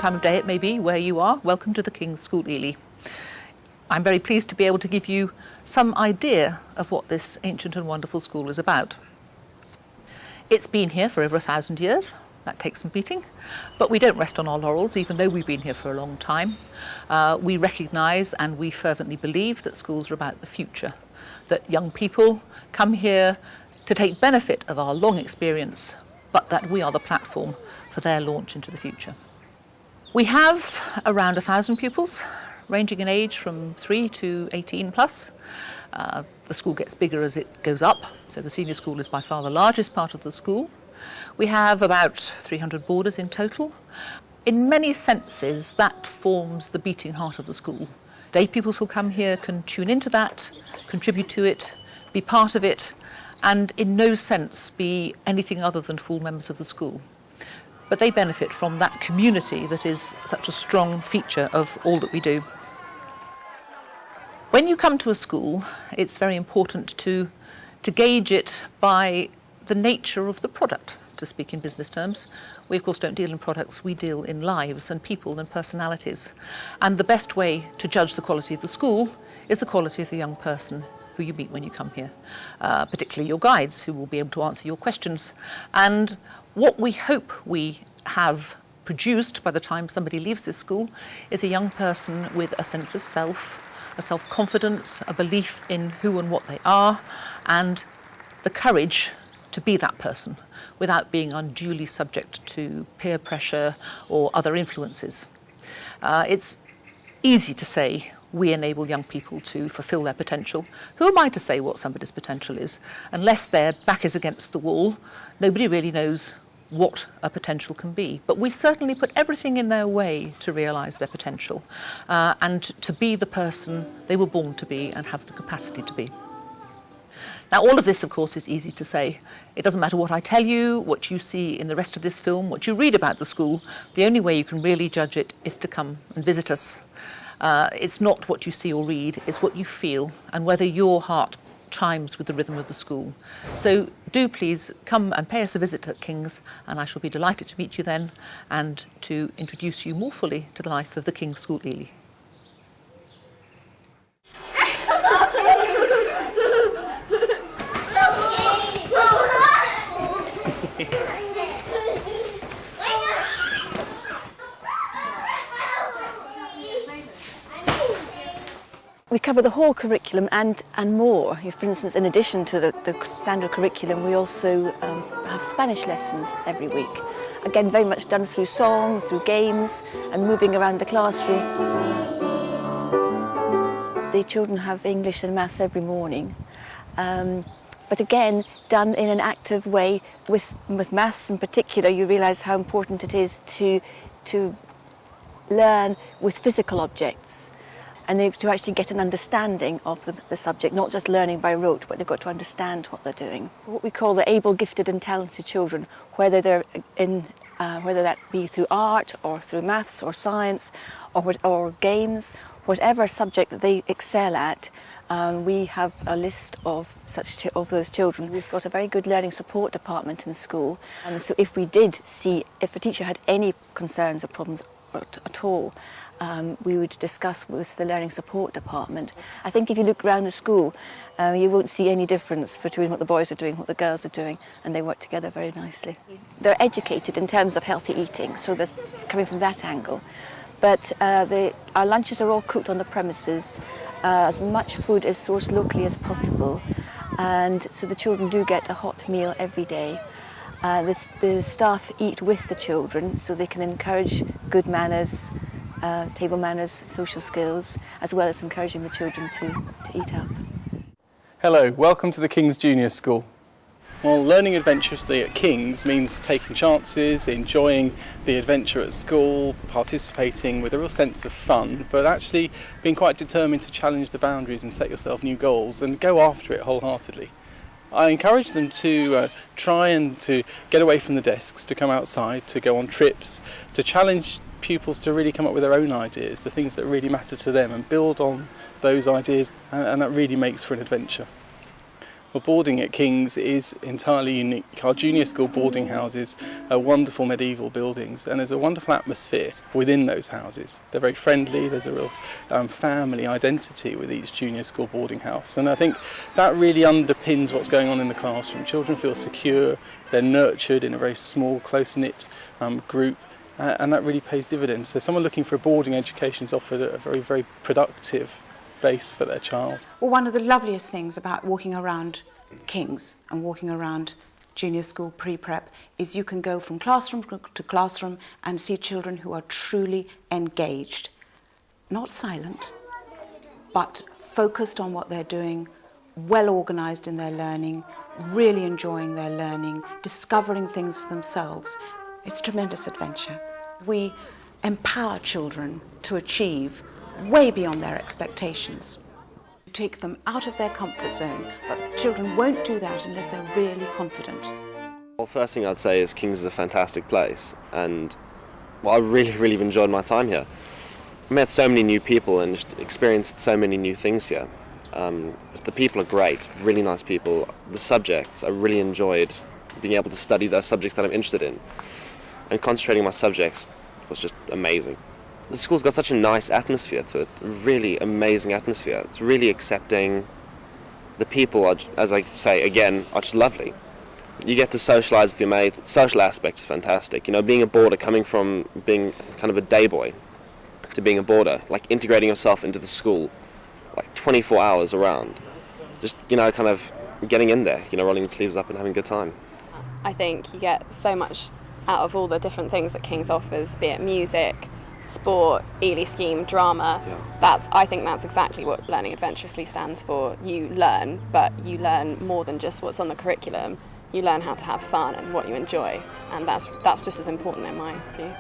time of day it may be where you are, welcome to the King's School Ely. I'm very pleased to be able to give you some idea of what this ancient and wonderful school is about. It's been here for over 1,000 years. That takes some beating, but we don't rest on our laurels, even though we've been here for a long time. We recognise and we fervently believe that schools are about the future, that young people come here to take benefit of our long experience, but that we are the platform for their launch into the future. We have around 1,000 pupils, ranging in age from 3 to 18 plus. The school gets bigger as it goes up, so the senior school is by far the largest part of the school. We have about 300 boarders in total. In many senses, that forms the beating heart of the school. Day pupils who come here can tune into that, contribute to it, be part of it, and in no sense be anything other than full members of the school. But they benefit from that community that is such a strong feature of all that we do. When you come to a school, it's very important to gauge it by the nature of the product, to speak in business terms. We of course don't deal in products, we deal in lives and people and personalities. And the best way to judge the quality of the school is the quality of the young person who you meet when you come here, particularly your guides who will be able to answer your questions. And what we hope we have produced by the time somebody leaves this school is a young person with a sense of self, a self-confidence, a belief in who and what they are, and the courage to be that person without being unduly subject to peer pressure or other influences. It's easy to say we enable young people to fulfil their potential. Who am I to say what somebody's potential is? Unless their back is against the wall, nobody really knows what a potential can be. But we certainly put everything in their way to realise their potential and to be the person they were born to be and have the capacity to be. Now, all of this, of course, is easy to say. It doesn't matter what I tell you, what you see in the rest of this film, what you read about the school. The only way you can really judge it is to come and visit us. It's not what you see or read, it's what you feel and whether your heart chimes with the rhythm of the school. So do please come and pay us a visit at King's, and I shall be delighted to meet you then and to introduce you more fully to the life of the King's School Ely. We cover the whole curriculum and more. For instance, in addition to the standard curriculum, we also have Spanish lessons every week. Again, very much done through song, through games and moving around the classroom. The children have English and maths every morning. But again, done in an active way. With maths in particular, you realise how important it is to learn with physical objects. And to actually get an understanding of the subject, not just learning by rote, but they've got to understand what they're doing. What we call the able, gifted and talented children, whether they're whether that be through art or through maths or science or games, whatever subject that they excel at, we have a list of those children. We've got a very good learning support department in school, and so if a teacher had any concerns or problems at all, we would discuss with the learning support department. I think if you look around the school, you won't see any difference between what the boys are doing, what the girls are doing, and they work together very nicely. They're educated in terms of healthy eating, so they're coming from that angle. But our lunches are all cooked on the premises. As much food is sourced locally as possible, and so the children do get a hot meal every day. The staff eat with the children, so they can encourage good manners, table manners, social skills, as well as encouraging the children to eat up. Hello, welcome to the King's Junior School. Well, learning adventurously at King's means taking chances, enjoying the adventure at school, participating with a real sense of fun, but actually being quite determined to challenge the boundaries and set yourself new goals and go after it wholeheartedly. I encourage them to try and to get away from the desks, to come outside, to go on trips, to challenge pupils to really come up with their own ideas, the things that really matter to them, and build on those ideas, and that really makes for an adventure. Well, boarding at King's is entirely unique. Our junior school boarding houses are wonderful medieval buildings, and there's a wonderful atmosphere within those houses. They're very friendly, there's a real family identity with each junior school boarding house, and I think that really underpins what's going on in the classroom. Children feel secure, they're nurtured in a very small, close-knit group, and that really pays dividends. So someone looking for a boarding education is offered a very, very productive base for their child. Well, one of the loveliest things about walking around King's and walking around junior school pre-prep is you can go from classroom to classroom and see children who are truly engaged, not silent, but focused on what they're doing, well organised in their learning, really enjoying their learning, discovering things for themselves. It's tremendous adventure. We empower children to achieve way beyond their expectations. Take them out of their comfort zone, but children won't do that unless they're really confident. Well, first thing I'd say is King's is a fantastic place, and I really enjoyed my time here. I met so many new people and just experienced so many new things here. The people are great, really nice people. The subjects, I really enjoyed being able to study those subjects that I'm interested in, and concentrating on my subjects was just amazing. The school's got such a nice atmosphere to it, a really amazing atmosphere. It's really accepting. The people, are, as I say again, are just lovely. You get to socialise with your mates. Social aspect is fantastic. You know, being a boarder, coming from being kind of a day boy to being a boarder, like integrating yourself into the school, like 24 hours around. Just, you know, kind of getting in there, you know, rolling the sleeves up and having a good time. I think you get so much out of all the different things that King's offers, be it music, sport, Ely Scheme, drama. I think that's exactly what Learning Adventurously stands for. You learn, but you learn more than just what's on the curriculum. You learn how to have fun and what you enjoy, and that's just as important in my view.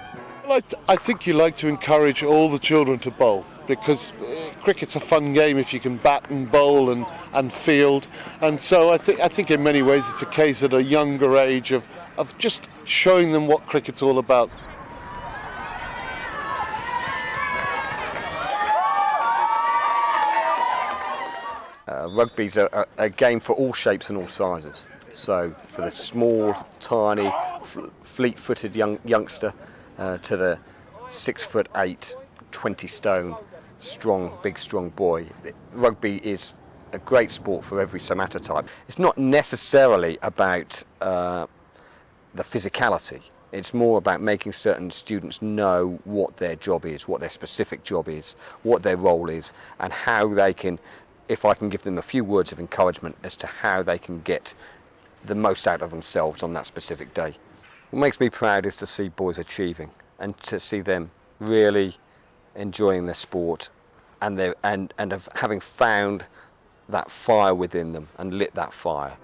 Well, I think you like to encourage all the children to bowl, because cricket's a fun game if you can bat and bowl and field, and so I think in many ways it's a case at a younger age of just showing them what cricket's all about. Rugby's a game for all shapes and all sizes. So for the small, tiny, fleet-footed youngster to the 6'8", 20 stone, strong, big, strong boy, rugby is a great sport for every somatotype. It's not necessarily about the physicality. It's more about making certain students know what their job is, what their specific job is, what their role is, and how they can, if I can give them a few words of encouragement as to how they can get the most out of themselves on that specific day. What makes me proud is to see boys achieving and to see them really enjoying their sport and of having found that fire within them and lit that fire.